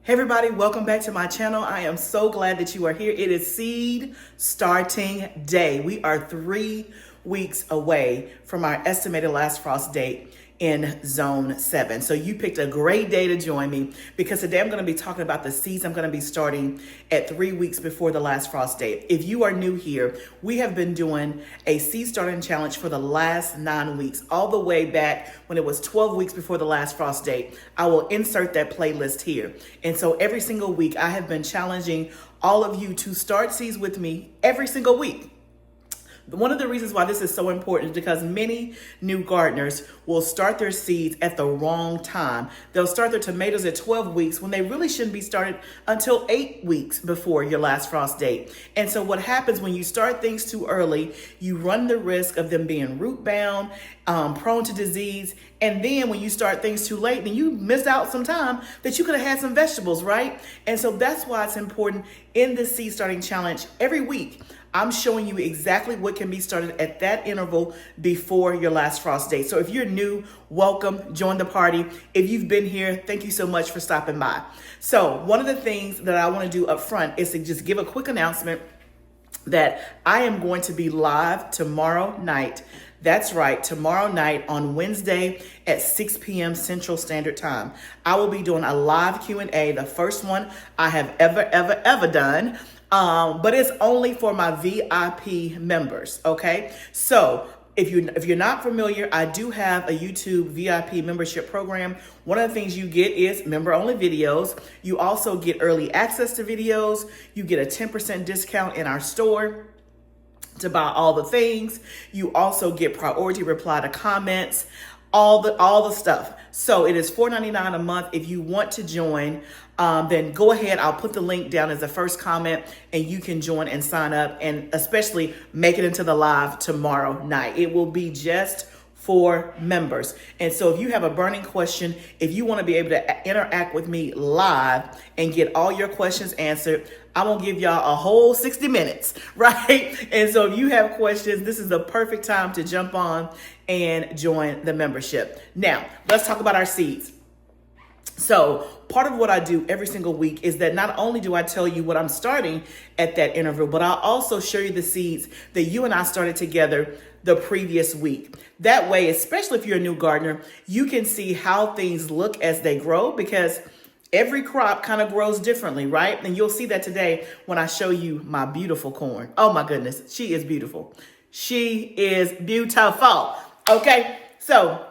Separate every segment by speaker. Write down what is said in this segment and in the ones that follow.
Speaker 1: Hey everybody, welcome back to my channel. I am so glad that you are here. It is seed starting day. We are 3 weeks away from our estimated last frost date in zone 7. So you picked a great day to join me because today I'm going to be talking about the seeds I'm going to be starting at 3 weeks before the last frost date. If you are new here, we have been doing a seed starting challenge for the last 9 weeks, all the way back when it was 12 weeks before the last frost date. I will insert that playlist here. And so every single week I have been challenging all of you to start seeds with me every single week. One of the reasons why this is so important is because many new gardeners will start their seeds at the wrong time. They'll start their tomatoes at 12 weeks when they really shouldn't be started until 8 weeks before your last frost date. And so what happens when you start things too early, you run the risk of them being root bound, prone to disease. And then when you start things too late, then you miss out some time that you could have had some vegetables, right? And so that's why it's important in this seed starting challenge every week. I'm showing you exactly what can be started at that interval before your last frost date. So if you're new, welcome, join the party. If you've been here, thank you so much for stopping by. So one of the things that I want to do up front is to just give a quick announcement that I am going to be live tomorrow night. That's right, tomorrow night on Wednesday at 6 p.m. Central Standard Time. I will be doing a live Q&A, the first one I have ever done. But it's only for my VIP members, okay? So if you're not familiar, I do have a YouTube VIP membership program. One of the things you get is member-only videos. You also get early access to videos. You get a 10% discount in our store to buy all the things. You also get priority reply to comments, all the stuff. So it is $4.99 a month. If you want to join, then go ahead. I'll put the link down as the first comment and you can join and sign up and especially make it into the live tomorrow night. It will be just for members. And so if you have a burning question, if you want to be able to interact with me live and get all your questions answered, I'm going to give y'all a whole 60 minutes, right? And so if you have questions, this is the perfect time to jump on and join the membership. Now, let's talk about our seeds. So part of what I do every single week is that not only do I tell you what I'm starting at that interval, but I'll also show you the seeds that you and I started together the previous week. That way, especially if you're a new gardener, you can see how things look as they grow because every crop kind of grows differently, right? And you'll see that today when I show you my beautiful corn. Oh my goodness, she is beautiful. She is beautiful. Okay, so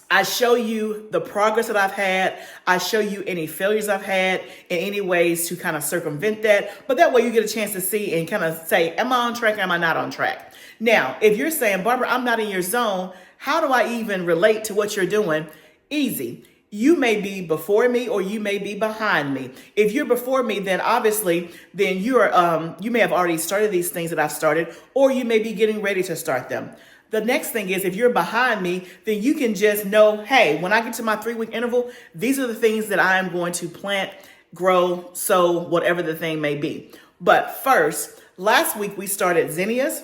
Speaker 1: I show you the progress that I've had. I show you any failures I've had and any ways to kind of circumvent that. But that way you get a chance to see and kind of say, am I on track or am I not on track? Now, if you're saying, Barbara, I'm not in your zone, how do I even relate to what you're doing? Easy. You may be before me or you may be behind me. If you're before me, then obviously, then you may have already started these things that I've started, or you may be getting ready to start them. The next thing is if you're behind me, then you can just know, hey, when I get to my 3-week interval, these are the things that I am going to plant, grow, sow, whatever the thing may be. But first, last week we started zinnias,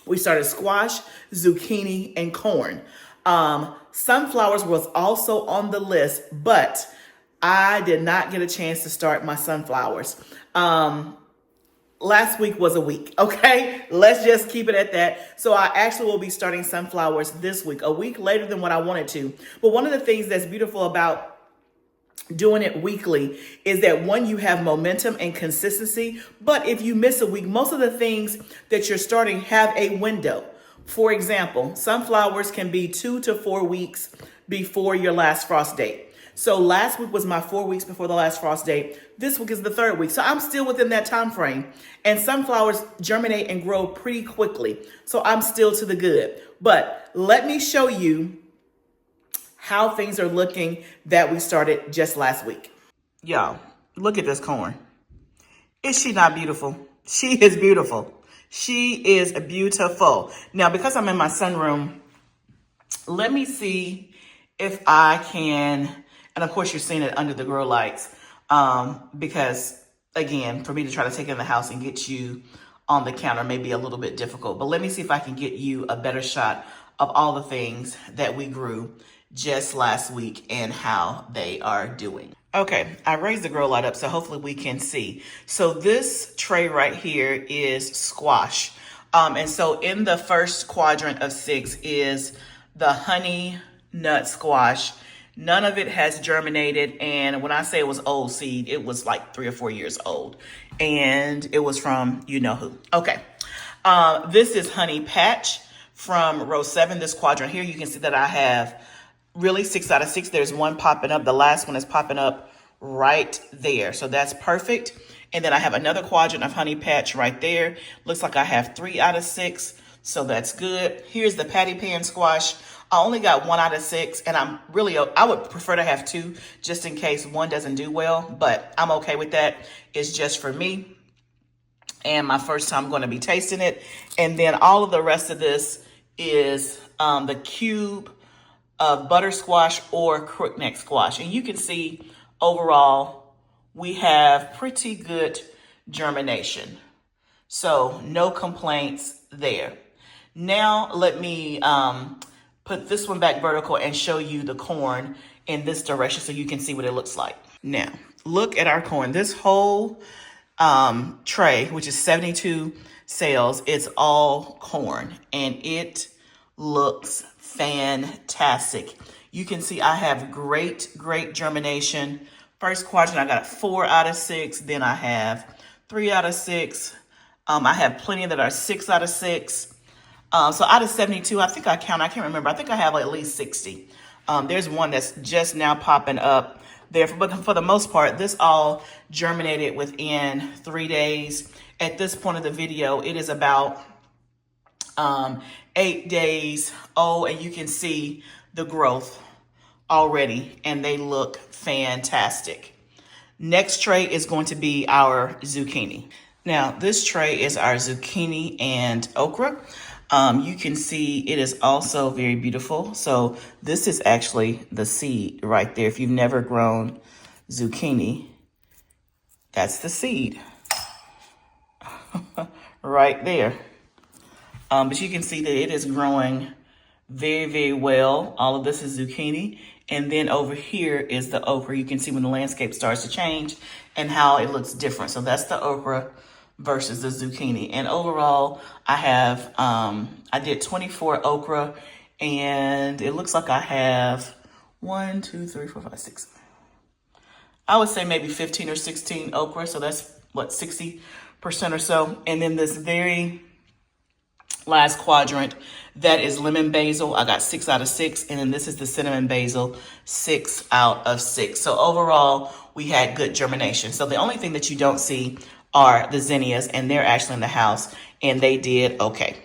Speaker 1: we started squash, zucchini, and corn. Sunflowers was also on the list, but I did not get a chance to start my sunflowers. Last week was a week, okay? Let's just keep it at that. So I actually will be starting sunflowers this week, a week later than what I wanted to. But one of the things that's beautiful about doing it weekly is that one, you have momentum and consistency. But if you miss a week, most of the things that you're starting have a window. For example, sunflowers can be 2 to 4 weeks before your last frost date. So last week was my 4 weeks before the last frost date. This week is the 3rd week. So I'm still within that time frame. And sunflowers germinate and grow pretty quickly. So I'm still to the good. But let me show you how things are looking that we started just last week. Y'all, look at this corn. Is she not beautiful? She is beautiful. She is beautiful. Now, because I'm in my sunroom, let me see if I can, and of course you're seeing it under the grow lights, because again, for me to try to take it in the house and get you on the counter may be a little bit difficult, but let me see if I can get you a better shot of all the things that we grew just last week and how they are doing. Okay, I raised the grow light up so hopefully we can see. So this tray right here is squash. And so in the first quadrant of 6 is the honey nut squash. None of it has germinated. And when I say it was old seed, it was like 3 or 4 years old. And it was from you know who. Okay, this is honey patch from row 7, this quadrant here. You can see that I have really 6 out of 6. There's one popping up. The last one is popping up right there. So that's perfect. And then I have another quadrant of honey patch right there. Looks like I have 3 out of 6. So that's good. Here's the patty pan squash. I only got 1 out of 6, and I would prefer to have 2 just in case one doesn't do well, but I'm okay with that. It's just for me and my first time going to be tasting it. And then all of the rest of this is the cube of butter squash or crookneck squash. And you can see overall, we have pretty good germination. So no complaints there. Now let me put this one back vertical and show you the corn in this direction so you can see what it looks like. Now, look at our corn. This whole tray, which is 72 sales, it's all corn and it looks fantastic. You can see I have great germination. First quadrant, I got 4 out of 6. Then I have 3 out of 6. I have plenty that are 6 out of 6. So out of 72, I think I can't remember. I think I have at least 60. There's one that's just now popping up there. But for the most part, this all germinated within 3 days. At this point of the video, it is about 8 days old, and you can see the growth already, and they look fantastic. Next tray is going to be our zucchini. Now, this tray is our zucchini and okra. You can see it is also very beautiful. So this is actually the seed right there. If you've never grown zucchini, that's the seed right there. But you can see that it is growing very well. All of this is zucchini. And then over here is the okra. You can see when the landscape starts to change and how it looks different. So that's the okra versus the zucchini. And overall, I have, I did 24 okra, and it looks like I have 1, 2, 3, 4, 5, 6. I would say maybe 15 or 16 okra. So that's what, 60% or so. And then this very last quadrant, that is lemon basil. I got 6 out of 6. And then this is the cinnamon basil, 6 out of 6. So overall, we had good germination. So the only thing that you don't see are the zinnias, and they're actually in the house, and they did okay.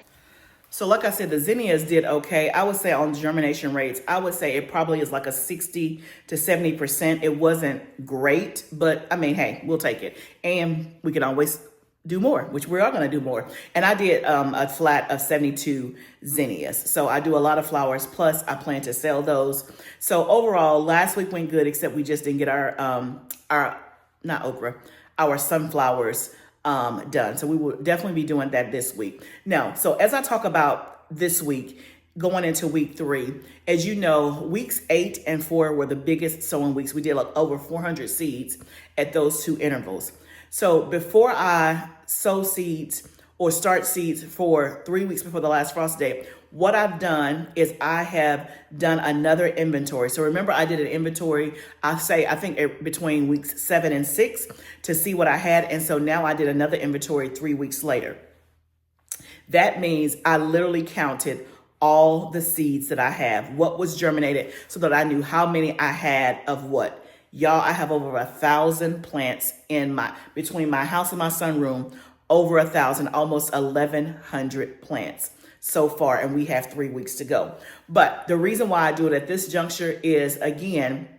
Speaker 1: So like I said, the zinnias did okay. I would say on germination rates, I would say it probably is like a 60 to 70%. It wasn't great, but I mean, hey, we'll take it. And we can always do more, which we are going to do more. And I did a flat of 72 zinnias. So I do a lot of flowers, plus I plan to sell those. So overall, last week went good, except we just didn't get our not okra, our sunflowers done. So we will definitely be doing that this week. Now, so as I talk about this week, going into week 3, as you know, weeks 8 and 4 were the biggest sowing weeks. We did like over 400 seeds at those 2 intervals. So before I sow seeds or start seeds for 3 weeks before the last frost date, what I've done is I have done another inventory. So remember, I did an inventory, I think between weeks 7 and 6 to see what I had. And so now I did another inventory 3 weeks later. That means I literally counted all the seeds that I have, what was germinated, so that I knew how many I had of what. Y'all, I have over 1,000 plants in between my house and my sunroom, over 1,000, almost 1,100 plants so far, and we have 3 weeks to go. But the reason why I do it at this juncture is, again,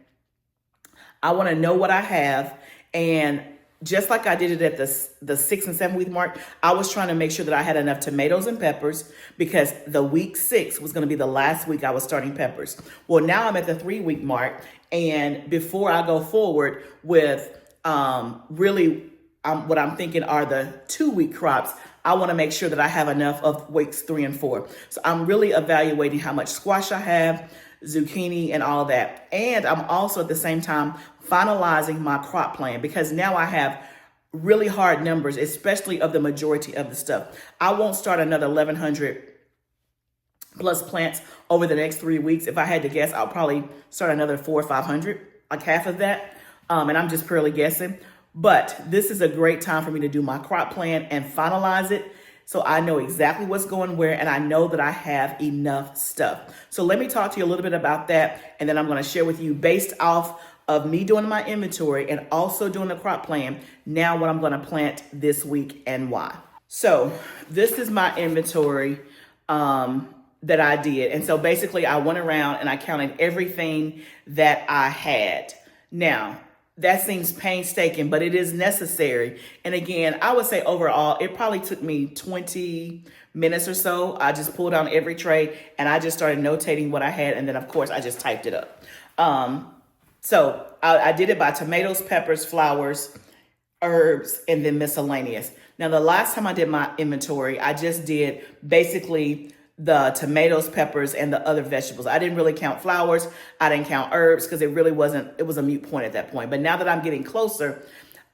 Speaker 1: I want to know what I have, and just like I did it at the 6 and 7 week mark, I was trying to make sure that I had enough tomatoes and peppers, because the week 6 was going to be the last week I was starting peppers. Well, now I'm at the 3 week mark, and before I go forward with what I'm thinking are the 2 week crops, I want to make sure that I have enough of weeks 3 and 4. So I'm really evaluating how much squash I have, zucchini, and all of that. And I'm also at the same time finalizing my crop plan because now I have really hard numbers, especially of the majority of the stuff. I won't start another 1,100 plus plants over the next 3 weeks. If I had to guess, I'll probably start another 400 or 500, like half of that. And I'm just purely guessing. But this is a great time for me to do my crop plan and finalize it, so I know exactly what's going where, and I know that I have enough stuff. So let me talk to you a little bit about that, and then I'm going to share with you, based off of me doing my inventory and also doing the crop plan, now what I'm going to plant this week and why. So this is my inventory that I did. And so basically I went around and I counted everything that I had. Now, that seems painstaking, but it is necessary. And again, I would say overall, it probably took me 20 minutes or so. I just pulled down every tray and I just started notating what I had. And then of course I just typed it up. So I did it by tomatoes, peppers, flowers, herbs, and then miscellaneous. Now, the last time I did my inventory, I just did basically the tomatoes, peppers, and the other vegetables. I didn't really count flowers. I didn't count herbs because it was a moot point at that point. But now that I'm getting closer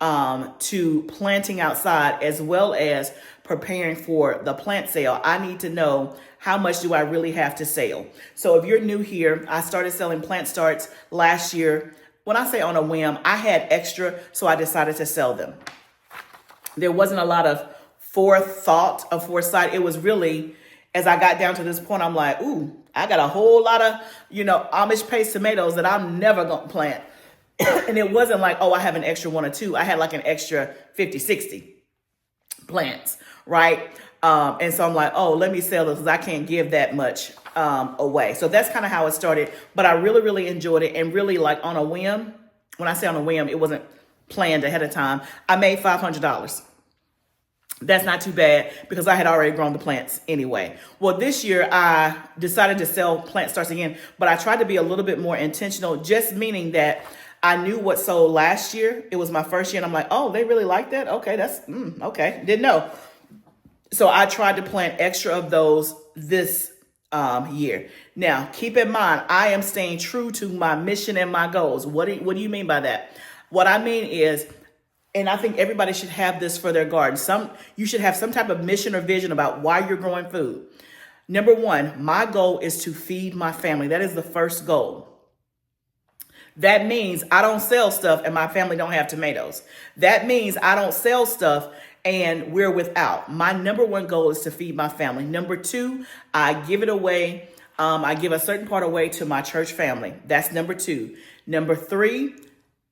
Speaker 1: to planting outside as well as preparing for the plant sale, I need to know how much do I really have to sell. So if you're new here, I started selling plant starts last year. When I say on a whim, I had extra, so I decided to sell them. There wasn't a lot of foresight. It was really, as I got down to this point, I'm like, ooh, I got a whole lot of, Amish paste tomatoes that I'm never going to plant. And it wasn't like, oh, I have an extra 1 or 2. I had like an extra 50, 60 plants, right? And so I'm like, oh, let me sell this because I can't give that much away. So that's kind of how it started. But I really, really enjoyed it. And really, like, on a whim, when I say on a whim, it wasn't planned ahead of time. I made $500. That's not too bad because I had already grown the plants anyway. Well, this year I decided to sell plant starts again, but I tried to be a little bit more intentional, just meaning that I knew what sold last year. It was my first year and I'm like, oh, they really like that? Okay, that's, okay, didn't know. So I tried to plant extra of those this year. Now, keep in mind, I am staying true to my mission and my goals. What do you mean by that? What I mean is, and I think everybody should have this for their garden. You should have some type of mission or vision about why you're growing food. Number one, my goal is to feed my family. That is the first goal. That means I don't sell stuff and my family don't have tomatoes. That means I don't sell stuff and we're without. My number one goal is to feed my family. Number two, I give it away. I give a certain part away to my church family. That's number two. Number three,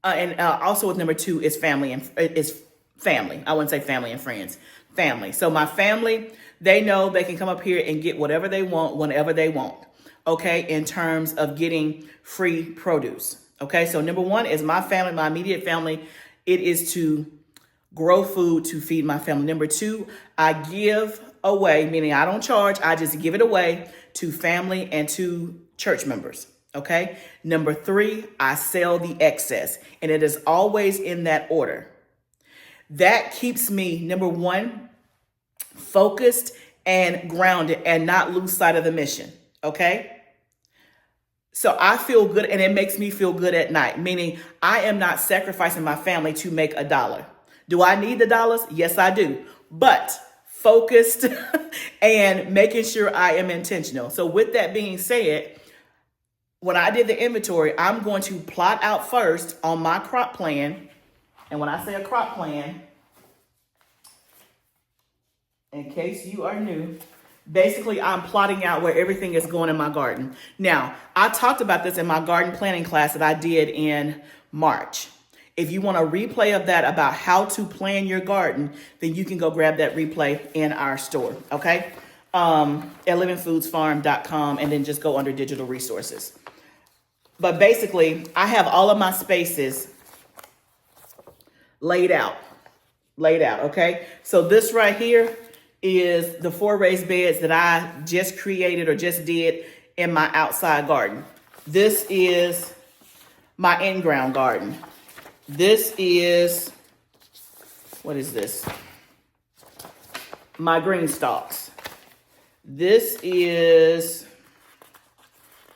Speaker 1: and also with number two is family and is family. I wouldn't say family and friends. Family. So my family, they know they can come up here and get whatever they want whenever they want. Okay, in terms of getting free produce. Okay, so number one is my family, my immediate family. It is to grow food to feed my family. Number two, I give away, meaning I don't charge. I just give it away to family and to church members. Okay. Number three, I sell the excess, and it is always in that order. That keeps me, number one, focused and grounded and not lose sight of the mission. Okay. So I feel good, and it makes me feel good at night, meaning I am not sacrificing my family to make $1. Do I need the dollars? Yes, I do. But focused and making sure I am intentional. So with that being said, when I did the inventory, I'm going to plot out first on my crop plan. And when I say a crop plan, in case you are new, basically I'm plotting out where everything is going in my garden. Now, I talked about this in my garden planning class that I did in March. If you want a replay of that about how to plan your garden, then you can go grab that replay in our store, okay? At livingfoodsfarm.com, and then just go under digital resources. But basically, I have all of my spaces laid out, okay? So this right here is the 4 raised beds that I just created or just did in my outside garden. This is my in-ground garden. This is, what is this? My green stalks. This is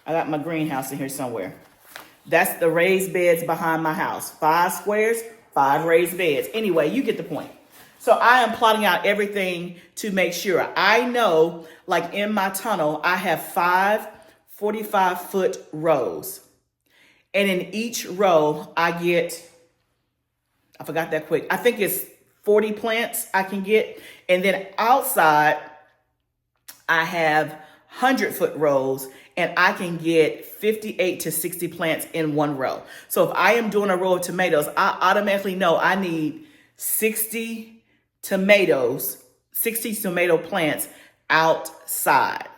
Speaker 1: I got my greenhouse in here somewhere. That's the raised beds behind my house. 5 squares, 5 raised beds. Anyway, you get the point. So I am plotting out everything to make sure. I know, like in my tunnel, I have 5 45-foot rows. And in each row, I get, I forgot that quick, I think it's 40 plants I can get. And then outside, I have 100-foot rows, and I can get 58 to 60 plants in one row. So if I am doing a row of tomatoes, I automatically know I need 60 tomato plants outside.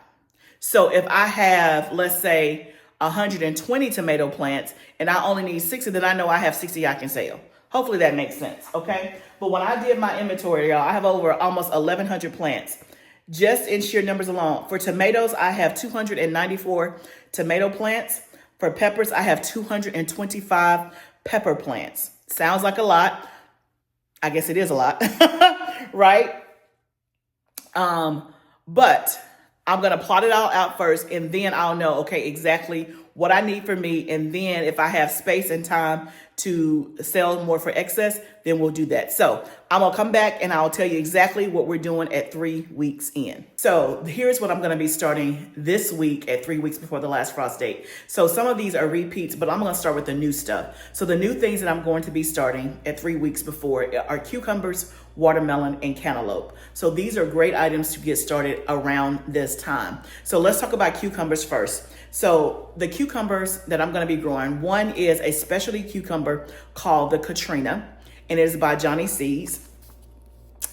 Speaker 1: So if I have, let's say, 120 tomato plants and I only need 60, then I know I have 60 I can sell. Hopefully that makes sense, okay? But when I did my inventory, y'all, I have over almost 1,100 plants. Just in sheer numbers alone. For tomatoes, I have 294 tomato plants. For peppers, I have 225 pepper plants. Sounds like a lot. I guess it is a lot, right? But I'm going to plot it all out first, and then I'll know, okay, exactly what I need for me. And then if I have space and time to sell more for excess, then we'll do that. So I'm going to come back and I'll tell you exactly what we're doing at 3 weeks in. So here's what I'm going to be starting this week at 3 weeks before the last frost date. So some of these are repeats, but I'm going to start with the new stuff. So the new things that I'm going to be starting at 3 weeks before are cucumbers, watermelon, and cantaloupe. So these are great items to get started around this time. So let's talk about cucumbers first. So the cucumbers that I'm going to be growing, one is a specialty cucumber called the Katrina, and it is by Johnny Seeds.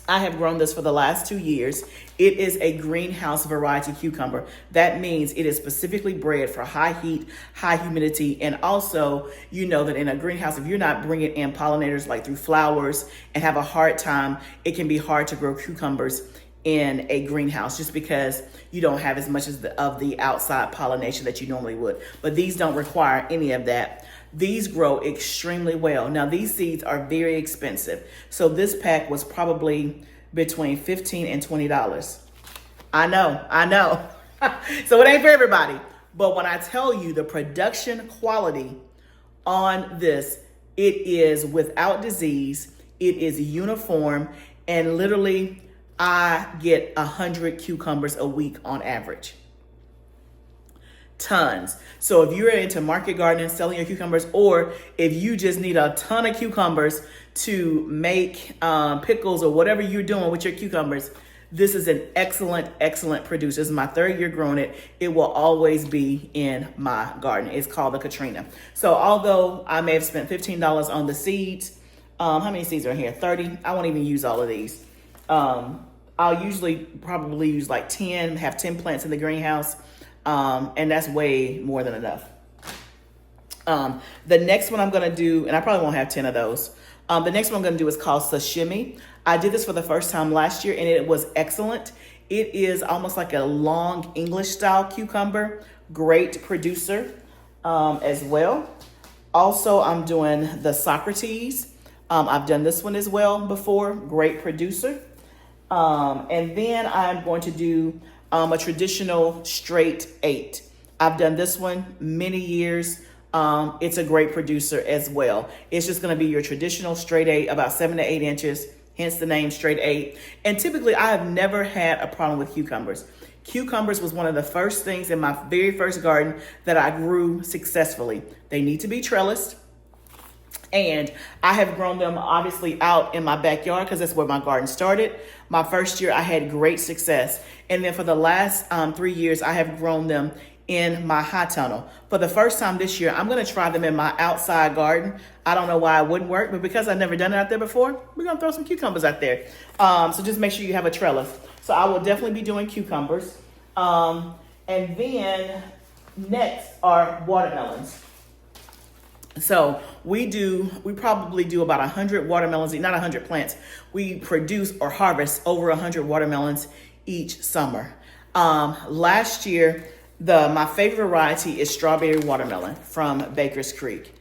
Speaker 1: I have grown this for the last 2 years. It is a greenhouse variety cucumber. That means it is specifically bred for high heat, high humidity, and also you know that in a greenhouse, if you're not bringing in pollinators like through flowers and have a hard time, it can be hard to grow cucumbers in a greenhouse just because you don't have as much of the outside pollination that you normally would. But these don't require any of that. These grow extremely well. Now these seeds are very expensive. So this pack was probably between $15 and $20. I know. So it ain't for everybody. But when I tell you the production quality on this, it is without disease, it is uniform, and literally I get 100 cucumbers a week on average. Tons. So if you're into market gardening, selling your cucumbers, or if you just need a ton of cucumbers to make pickles or whatever you're doing with your cucumbers, this is an excellent producer. This is my 3rd year growing it. It will always be in my garden. It's called the Katrina. So although I may have spent $15 on the seeds, how many seeds are in here? 30. I won't even use all of these. I'll usually probably use like 10, have 10 plants in the greenhouse. And that's way more than enough. The next one I'm going to do, and I probably won't have 10 of those. The next one I'm going to do is called sashimi. I did this for the first time last year and it was excellent. It is almost like a long English style cucumber. Great producer, as well. Also, I'm doing the Socrates. I've done this one as well before. Great producer. And then I'm going to do a traditional straight 8. I've done this one many years. It's a great producer as well. It's just going to be your traditional straight 8, about 7 to 8 inches, hence the name straight 8. And typically I have never had a problem with cucumbers. Cucumbers was one of the first things in my very first garden that I grew successfully. They need to be trellised. And I have grown them obviously out in my backyard because that's where my garden started. My first year, I had great success. And then for the last 3 years, I have grown them in my high tunnel. For the first time this year, I'm going to try them in my outside garden. I don't know why it wouldn't work, but because I've never done it out there before, we're going to throw some cucumbers out there. So just make sure you have a trellis. So I will definitely be doing cucumbers. And then next are watermelons. So we probably do about 100 watermelons, not 100 plants. We produce or harvest over 100 watermelons each summer. Last year, my favorite variety is strawberry watermelon from Baker's Creek.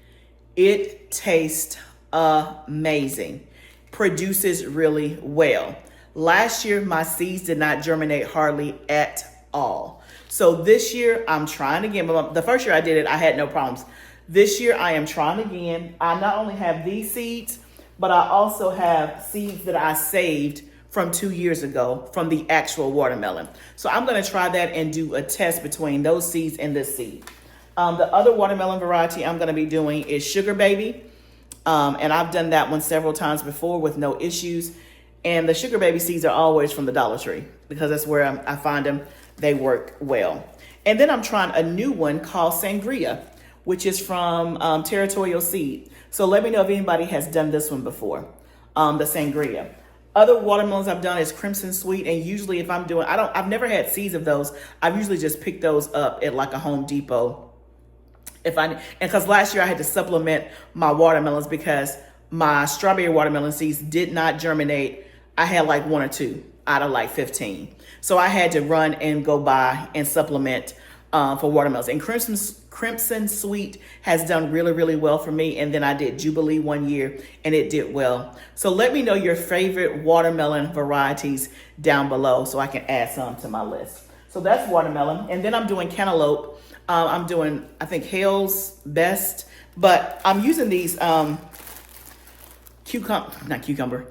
Speaker 1: It tastes amazing, produces really well. Last year, my seeds did not germinate hardly at all. So this year I'm trying again. But the first year I did it, I had no problems. This year I am trying again. I not only have these seeds, but I also have seeds that I saved from 2 years ago from the actual watermelon. So I'm going to try that and do a test between those seeds and this seed. The other watermelon variety I'm going to be doing is Sugar Baby. And I've done that one several times before with no issues. And the Sugar Baby seeds are always from the Dollar Tree because that's where I find them. They work well. And then I'm trying a new one called Sangria, which is from Territorial Seed. So let me know if anybody has done this one before, the Sangria. Other watermelons I've done is Crimson Sweet, and usually if I'm doing, I've never had seeds of those. I've usually just picked those up at like a Home Depot. Because last year I had to supplement my watermelons because my strawberry watermelon seeds did not germinate. I had like 1 or 2 out of like 15. So I had to run and go buy and supplement for watermelons. And Crimson Sweet has done really, really well for me. And then I did Jubilee one year and it did well. So let me know your favorite watermelon varieties down below so I can add some to my list. So that's watermelon. And then I'm doing cantaloupe. I'm doing, I think, Hale's Best. But I'm using these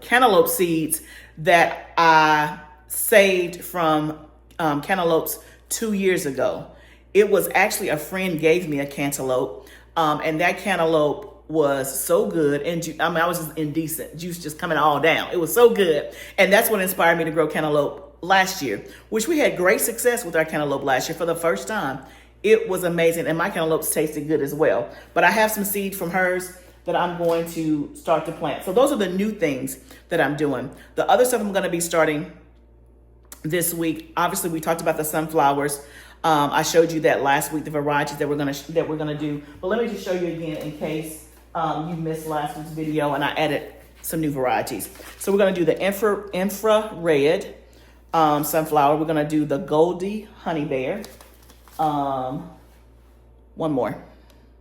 Speaker 1: cantaloupe seeds that I saved from cantaloupes 2 years ago. It was actually a friend gave me a cantaloupe, and that cantaloupe was so good. And I was just indecent, juice just coming all down. It was so good. And that's what inspired me to grow cantaloupe last year, which we had great success with our cantaloupe last year for the first time. It was amazing. And my cantaloupes tasted good as well. But I have some seed from hers that I'm going to start to plant. So those are the new things that I'm doing. The other stuff I'm going to be starting this week. Obviously, we talked about the sunflowers. I showed you that last week, the varieties that we're gonna do. But let me just show you again in case you missed last week's video and I added some new varieties. So we're gonna do the infrared sunflower. We're gonna do the Goldie Honey Bear. One more.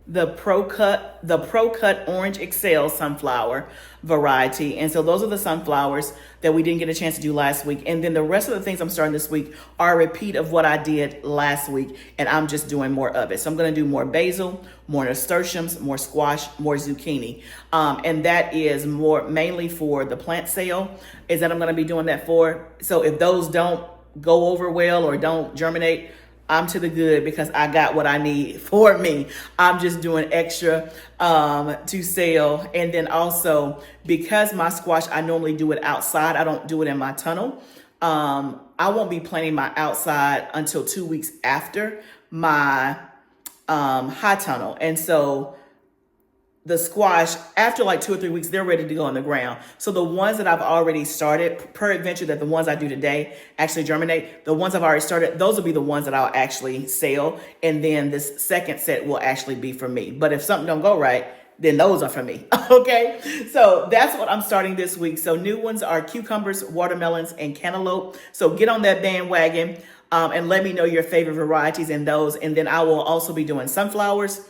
Speaker 1: The Pro Cut Orange Excel sunflower variety. And so those are the sunflowers that we didn't get a chance to do last week. And then the rest of the things I'm starting this week are a repeat of what I did last week. And I'm just doing more of it. So I'm going to do more basil, more nasturtiums, more squash, more zucchini. And that is mainly for the plant sale is that I'm going to be doing that for. So if those don't go over well or don't germinate, I'm to the good because I got what I need for me. I'm just doing extra to sell. And then also because my squash, I normally do it outside. I don't do it in my tunnel. I won't be planting my outside until 2 weeks after my high tunnel. And so the squash, after like 2 or 3 weeks, they're ready to go on the ground. So the ones that I've already started, per adventure that the ones I do today actually germinate, the ones I've already started, those will be the ones that I'll actually sell. And then this second set will actually be for me. But if something don't go right, then those are for me. Okay, so that's what I'm starting this week. So new ones are cucumbers, watermelons, and cantaloupe. So get on that bandwagon and let me know your favorite varieties in those. And then I will also be doing sunflowers,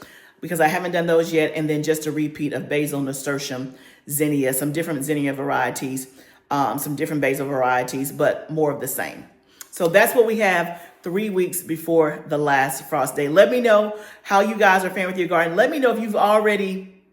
Speaker 1: because I haven't done those yet. And then just a repeat of basil, nasturtium, zinnia, some different zinnia varieties, some different basil varieties, but more of the same. So that's what we have 3 weeks before the last frost day. Let me know how you guys are faring with your garden. Let me know if you've already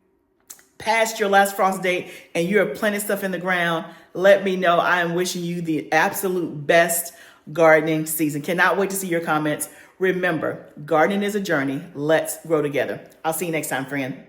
Speaker 1: passed your last frost date and you're planting stuff in the ground. Let me know. I am wishing you the absolute best gardening season. Cannot wait to see your comments. Remember, gardening is a journey. Let's grow together. I'll see you next time, friend.